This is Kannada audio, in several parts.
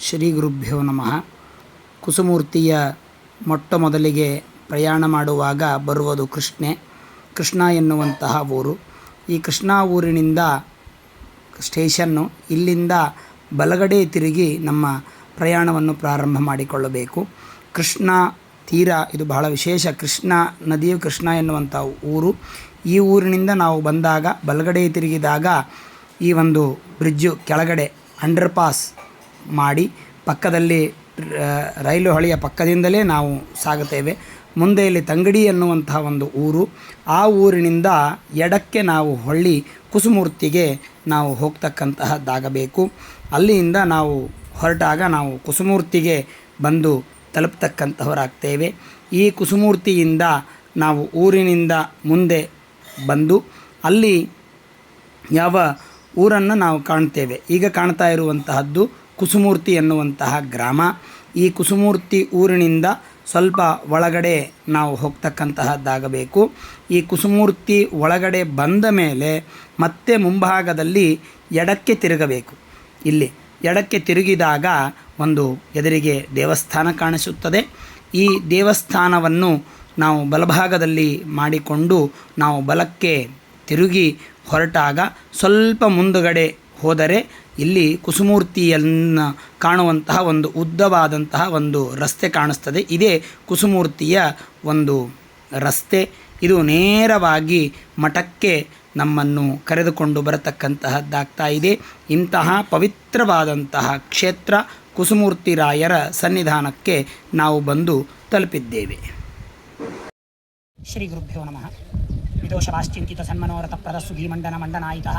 ಶ್ರೀ ಗುರುಭ್ಯೋ ನಮಃ. ಕುಸುಮೂರ್ತಿಯ ಮೊಟ್ಟ ಮೊದಲಿಗೆ ಪ್ರಯಾಣ ಮಾಡುವಾಗ ಬರುವುದು ಕೃಷ್ಣ ಎನ್ನುವಂತಹ ಊರು. ಈ ಕೃಷ್ಣ ಊರಿನಿಂದ ಸ್ಟೇಷನ್ನು, ಇಲ್ಲಿಂದ ಬಲಗಡೆ ತಿರುಗಿ ನಮ್ಮ ಪ್ರಯಾಣವನ್ನು ಪ್ರಾರಂಭ ಮಾಡಿಕೊಳ್ಳಬೇಕು. ಕೃಷ್ಣ ತೀರ ಇದು ಬಹಳ ವಿಶೇಷ. ಕೃಷ್ಣ ನದಿಯು ಕೃಷ್ಣ ಎನ್ನುವಂಥ ಊರು. ಈ ಊರಿನಿಂದ ನಾವು ಬಂದಾಗ ಬಲಗಡೆ ತಿರುಗಿದಾಗ ಈ ಒಂದು ಬ್ರಿಡ್ಜು ಕೆಳಗಡೆ ಅಂಡರ್ ಪಾಸ್ ಮಾಡಿ ಪಕ್ಕದಲ್ಲಿ ರೈಲು ಹಳಿಯ ಪಕ್ಕದಿಂದಲೇ ನಾವು ಸಾಗುತ್ತೇವೆ. ಮುಂದೆ ಇಲ್ಲಿ ತಂಗಡಿ ಎನ್ನುವಂತಹ ಒಂದು ಊರು. ಆ ಊರಿನಿಂದ ಎಡಕ್ಕೆ ನಾವು ಹೊಳ್ಳಿ ಕುಸುಮೂರ್ತಿಗೆ ನಾವು ಹೋಗ್ತಕ್ಕಂತಹದ್ದಾಗಬೇಕು. ಅಲ್ಲಿಂದ ನಾವು ಹೊರಟಾಗ ನಾವು ಕುಸುಮೂರ್ತಿಗೆ ಬಂದು ತಲುಪತಕ್ಕಂತಹವರಾಗ್ತೇವೆ. ಈ ಕುಸುಮೂರ್ತಿಯಿಂದ ನಾವು ಊರಿನಿಂದ ಮುಂದೆ ಬಂದು ಅಲ್ಲಿ ಯಾವ ಊರನ್ನು ನಾವು ಕಾಣ್ತೇವೆ. ಈಗ ಕಾಣ್ತಾ ಇರುವಂತಹದ್ದು ಕುಸುಮೂರ್ತಿ ಎನ್ನುವಂತಹ ಗ್ರಾಮ. ಈ ಕುಸುಮೂರ್ತಿ ಊರಿನಿಂದ ಸ್ವಲ್ಪ ಒಳಗಡೆ ನಾವು ಹೋಗ್ತಕ್ಕಂತಹದ್ದಾಗಬೇಕು. ಈ ಕುಸುಮೂರ್ತಿ ಒಳಗಡೆ ಬಂದ ಮೇಲೆ ಮತ್ತೆ ಮುಂಭಾಗದಲ್ಲಿ ಎಡಕ್ಕೆ ತಿರುಗಬೇಕು. ಇಲ್ಲಿ ಎಡಕ್ಕೆ ತಿರುಗಿದಾಗ ಒಂದು ಎದುರಿಗೆ ದೇವಸ್ಥಾನ ಕಾಣಿಸುತ್ತದೆ. ಈ ದೇವಸ್ಥಾನವನ್ನು ನಾವು ಬಲಭಾಗದಲ್ಲಿ ಮಾಡಿಕೊಂಡು ನಾವು ಬಲಕ್ಕೆ ತಿರುಗಿ ಹೊರಟಾಗ ಸ್ವಲ್ಪ ಮುಂದುಗಡೆ ಹೋದರೆ ಇಲ್ಲಿ ಕುಸುಮೂರ್ತಿಯನ್ನು ಕಾಣುವಂತಹ ಒಂದು ಉದ್ದವಾದಂತಹ ಒಂದು ರಸ್ತೆ ಕಾಣಿಸ್ತದೆ. ಇದೇ ಕುಸುಮೂರ್ತಿಯ ಒಂದು ರಸ್ತೆ. ಇದು ನೇರವಾಗಿ ಮಠಕ್ಕೆ ನಮ್ಮನ್ನು ಕರೆದುಕೊಂಡು ಬರತಕ್ಕಂತಹದ್ದಾಗ್ತಾ ಇದೆ. ಇಂತಹ ಪವಿತ್ರವಾದಂತಹ ಕ್ಷೇತ್ರ ಕುಸುಮೂರ್ತಿ ರಾಯರ ಸನ್ನಿಧಾನಕ್ಕೆ ನಾವು ಬಂದು ತಲುಪಿದ್ದೇವೆ. ಶ್ರೀ ಗುರುಭ್ಯೋ ನಮಃ. ವಿದೋಷವಾಶ್ಚಿಂತಿತ ಸನ್ಮನೋರಥ ಪ್ರದಸ್ಸು ಭೀಮಂಡನ ಮಂಡನಾಯಿತಃ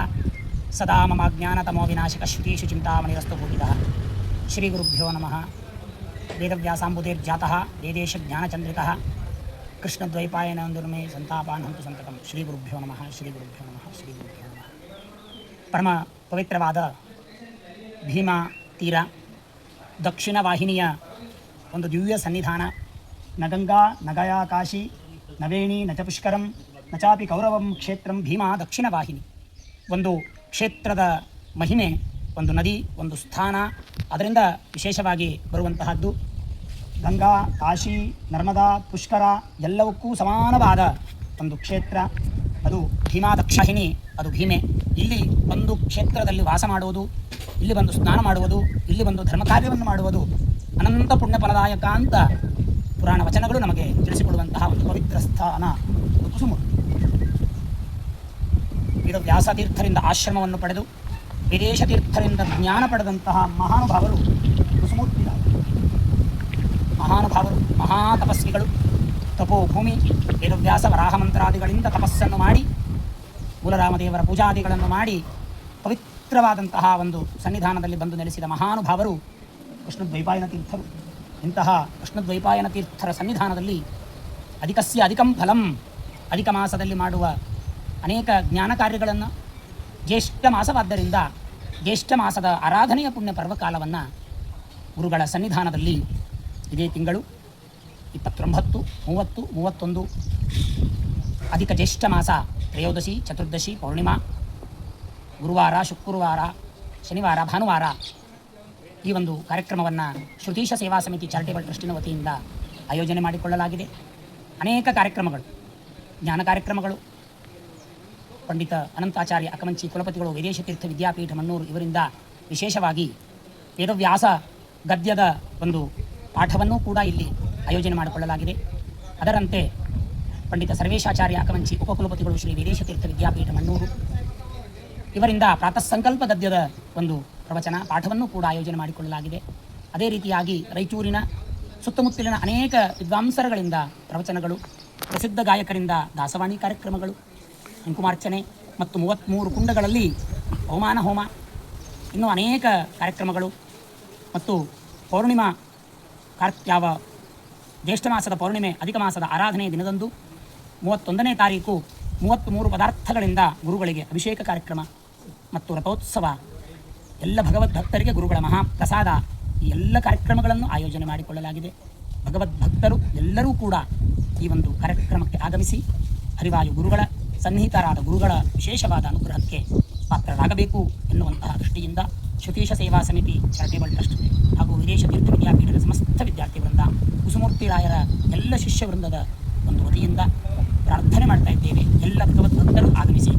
ಸದಾ ಮಮಾಜ್ಞಾನತಮೋ ವಿನಾಶಕ ಶ್ರುತೀಶು ಚಿಂತಾಮಣಿರಸ್ತು ಭೂತಿತಃ. ಶ್ರೀ ಗುರುಭ್ಯೋ ನಮಃ. ವೇದವ್ಯಾಸಾಂಬುಧೇರ್ಜಾತಃ ವೇದೇಶ ಜ್ಞಾನಚಂದ್ರಿಕಃ ಕೃಷ್ಣದ್ವೈಪಾಯನಂದುರ್ಮೇ ಸಂತಾಪಾನ್ ಹಂತು ಸಂತತಂ. ಶ್ರೀ ಗುರುಭ್ಯೋ ನಮಃ. ಶ್ರೀ ಗುರುಭ್ಯೋ ನಮಃ. ಶ್ರೀ ಗುರುಭ್ಯೋ ನಮಃ. ಪರಮ ಪವಿತ್ರವಾದ ಭೀಮಾ ತೀರ, ದಕ್ಷಿಣ ವಾಹಿನಿಯ ಒಂದು ದಿವ್ಯ ಸನ್ನಿಧಾನ. ನ ಗಂಗಾ ನ ಗಯಾ ಕಾಶಿ ನ ವೇಣಿ ನ ಚ ಪುಷ್ಕರಂ ನ ಚಾಪಿ ಕೌರವಂ ಕ್ಷೇತ್ರಂ ಭೀಮಾ ದಕ್ಷಿಣ ವಾಹಿನಿ. ಒಂದು ಕ್ಷೇತ್ರದ ಮಹಿಮೆ, ಒಂದು ನದಿ, ಒಂದು ಸ್ಥಾನ, ಅದರಿಂದ ವಿಶೇಷವಾಗಿ ಬರುವಂತಹದ್ದು. ಗಂಗಾ, ಕಾಶಿ, ನರ್ಮದಾ, ಪುಷ್ಕರ ಎಲ್ಲವಕ್ಕೂ ಸಮಾನವಾದ ಒಂದು ಕ್ಷೇತ್ರ. ಅದು ಭೀಮಾ ದಕ್ಷಿಣಿ, ಅದು ಭೀಮೆ. ಇಲ್ಲಿ ಒಂದು ಕ್ಷೇತ್ರದಲ್ಲಿ ವಾಸ ಮಾಡುವುದು, ಇಲ್ಲಿ ಬಂದು ಸ್ನಾನ ಮಾಡುವುದು, ಇಲ್ಲಿ ಬಂದು ಧರ್ಮ ಕಾರ್ಯವನ್ನು ಮಾಡುವುದು ಅನಂತ ಪುಣ್ಯ ಫಲದಾಯಕ ಅಂತ ಪುರಾಣ ವಚನಗಳು ನಮಗೆ ತಿಳಿಸಿಕೊಡುವಂತಹ ಒಂದು ಪವಿತ್ರ ಸ್ಥಾನ ಕುಸುಮೂರ್ತಿ. ಇದು ವ್ಯಾಸತೀರ್ಥರಿಂದ ಆಶ್ರಮವನ್ನು ಪಡೆದು ವಿದೇಶ ತೀರ್ಥರಿಂದ ಜ್ಞಾನ ಪಡೆದಂತಹ ಮಹಾನುಭಾವರು ಕುಸುಮೂರ್ತಿ. ಮಹಾನುಭಾವರು, ಮಹಾತಪಸ್ವಿಗಳು, ತಪೋಭೂಮಿ. ವೇದವ್ಯಾಸ ವರಾಹ ಮಂತ್ರಾದಿಗಳಿಂದ ತಪಸ್ಸನ್ನು ಮಾಡಿ ಮೂಲರಾಮದೇವರ ಪೂಜಾದಿಗಳನ್ನು ಮಾಡಿ ಪವಿತ್ರವಾದಂತಹ ಒಂದು ಸನ್ನಿಧಾನದಲ್ಲಿ ಬಂದು ನೆಲೆಸಿದ ಮಹಾನುಭಾವರು ಕೃಷ್ಣದ್ವೈಪಾಯನ ತೀರ್ಥರು. ಇಂತಹ ಕೃಷ್ಣದ್ವೈಪಾಯನ ತೀರ್ಥರ ಸನ್ನಿಧಾನದಲ್ಲಿ ಅಧಿಕಸ್ಯ ಅಧಿಕಂ ಫಲಂ, ಅಧಿಕ ಮಾಸದಲ್ಲಿ ಮಾಡುವ ಅನೇಕ ಜ್ಞಾನ ಕಾರ್ಯಗಳನ್ನು, ಜ್ಯೇಷ್ಠ ಮಾಸವಾದ್ದರಿಂದ ಜ್ಯೇಷ್ಠ ಮಾಸದ ಆರಾಧನೆಯ ಪುಣ್ಯ ಪರ್ವಕಾಲವನ್ನು ಗುರುಗಳ ಸನ್ನಿಧಾನದಲ್ಲಿ ಇದೇ ತಿಂಗಳು 29, 30, 31 ಅಧಿಕ ಜ್ಯೇಷ್ಠ ಮಾಸ, ತ್ರಯೋದಶಿ, ಚತುರ್ದಶಿ, ಪೌರ್ಣಿಮಾ, ಗುರುವಾರ, ಶುಕ್ರವಾರ, ಶನಿವಾರ, ಭಾನುವಾರ ಈ ಒಂದು ಕಾರ್ಯಕ್ರಮವನ್ನು ಶ್ರುತೀಶ ಸೇವಾ ಸಮಿತಿ ಚಾರಿಟೇಬಲ್ ಟ್ರಸ್ಟಿನ ವತಿಯಿಂದ ಆಯೋಜನೆ ಮಾಡಿಕೊಳ್ಳಲಾಗಿದೆ. ಅನೇಕ ಕಾರ್ಯಕ್ರಮಗಳು, ಜ್ಞಾನ ಕಾರ್ಯಕ್ರಮಗಳು, ಪಂಡಿತ ಅನಂತಾಚಾರ್ಯ ಅಕಮಂಚಿ ಕುಲಪತಿಗಳು, ವಿದೇಶ ತೀರ್ಥ ವಿದ್ಯಾಪೀಠ ಮನ್ನೂರು ಇವರಿಂದ ವಿಶೇಷವಾಗಿ ವೇದವ್ಯಾಸ ಗದ್ಯದ ಒಂದು ಪಾಠವನ್ನೂ ಕೂಡ ಇಲ್ಲಿ ಆಯೋಜನೆ ಮಾಡಿಕೊಳ್ಳಲಾಗಿದೆ. ಅದರಂತೆ ಪಂಡಿತ ಸರ್ವೇಶಾಚಾರ್ಯ ಅಕಮಂಚಿ ಉಪಕುಲಪತಿಗಳು, ಶ್ರೀ ವಿದೇಶ ತೀರ್ಥ ವಿದ್ಯಾಪೀಠ ಮನ್ನೂರು ಇವರಿಂದ ಪ್ರಾತಃ ಸಂಕಲ್ಪ ಗದ್ಯದ ಒಂದು ಪ್ರವಚನ ಪಾಠವನ್ನು ಕೂಡ ಆಯೋಜನೆ ಮಾಡಿಕೊಳ್ಳಲಾಗಿದೆ. ಅದೇ ರೀತಿಯಾಗಿ ರಾಯಚೂರಿನ ಸುತ್ತಮುತ್ತಲಿನ ಅನೇಕ ವಿದ್ವಾಂಸರುಗಳಿಂದ ಪ್ರವಚನಗಳು, ಪ್ರಸಿದ್ಧ ಗಾಯಕರಿಂದ ದಾಸವಾಣಿ ಕಾರ್ಯಕ್ರಮಗಳು, ಕುಂಕುಮಾರ್ಚನೆ ಮತ್ತು 33 ಕುಂಡಗಳಲ್ಲಿ ಅವಮಾನ ಹೋಮ, ಇನ್ನೂ ಅನೇಕ ಕಾರ್ಯಕ್ರಮಗಳು ಮತ್ತು ಪೌರ್ಣಿಮಾ ಯಾವ ಜ್ಯೇಷ್ಠ ಮಾಸದ ಪೌರ್ಣಿಮೆ ಅಧಿಕ ಮಾಸದ ಆರಾಧನೆಯ ದಿನದಂದು 31ನೇ ತಾರೀಕು 33 ಪದಾರ್ಥಗಳಿಂದ ಗುರುಗಳಿಗೆ ಅಭಿಷೇಕ ಕಾರ್ಯಕ್ರಮ ಮತ್ತು ರಥೋತ್ಸವ, ಎಲ್ಲ ಭಗವದ್ಭಕ್ತರಿಗೆ ಗುರುಗಳ ಮಹಾಪ್ರಸಾದ, ಈ ಎಲ್ಲ ಕಾರ್ಯಕ್ರಮಗಳನ್ನು ಆಯೋಜನೆ ಮಾಡಿಕೊಳ್ಳಲಾಗಿದೆ. ಭಗವದ್ಭಕ್ತರು ಎಲ್ಲರೂ ಕೂಡ ಈ ಒಂದು ಕಾರ್ಯಕ್ರಮಕ್ಕೆ ಆಗಮಿಸಿ ಹರಿವಾಯು ಗುರುಗಳ ಸನ್ನಿಹಿತರಾದ ಗುರುಗಳ ವಿಶೇಷವಾದ ಅನುಗ್ರಹಕ್ಕೆ ಪಾತ್ರರಾಗಬೇಕು ಎನ್ನುವಂತಹ ದೃಷ್ಟಿಯಿಂದ ಶ್ರುತೀಶ ಸೇವಾ ಸಮಿತಿ ಚಾರಿಟೇಬಲ್ ಟ್ರಸ್ಟ್ ಹಾಗೂ ವೀರೇಶ ತೀರ್ಥ ವಿದ್ಯಾಪೀಠದ ಸಮಸ್ತ ವಿದ್ಯಾರ್ಥಿ ವೃಂದ, ಕುಸುಮೂರ್ತಿ ರಾಯರ ಎಲ್ಲ ಶಿಷ್ಯ ವೃಂದದ ಒಂದು ವತಿಯಿಂದ ಪ್ರಾರ್ಥನೆ ಮಾಡ್ತಾ ಇದ್ದೇವೆ. ಎಲ್ಲ ಭಗವದ್ಭಕ್ತರು ಆಗಮಿಸಿ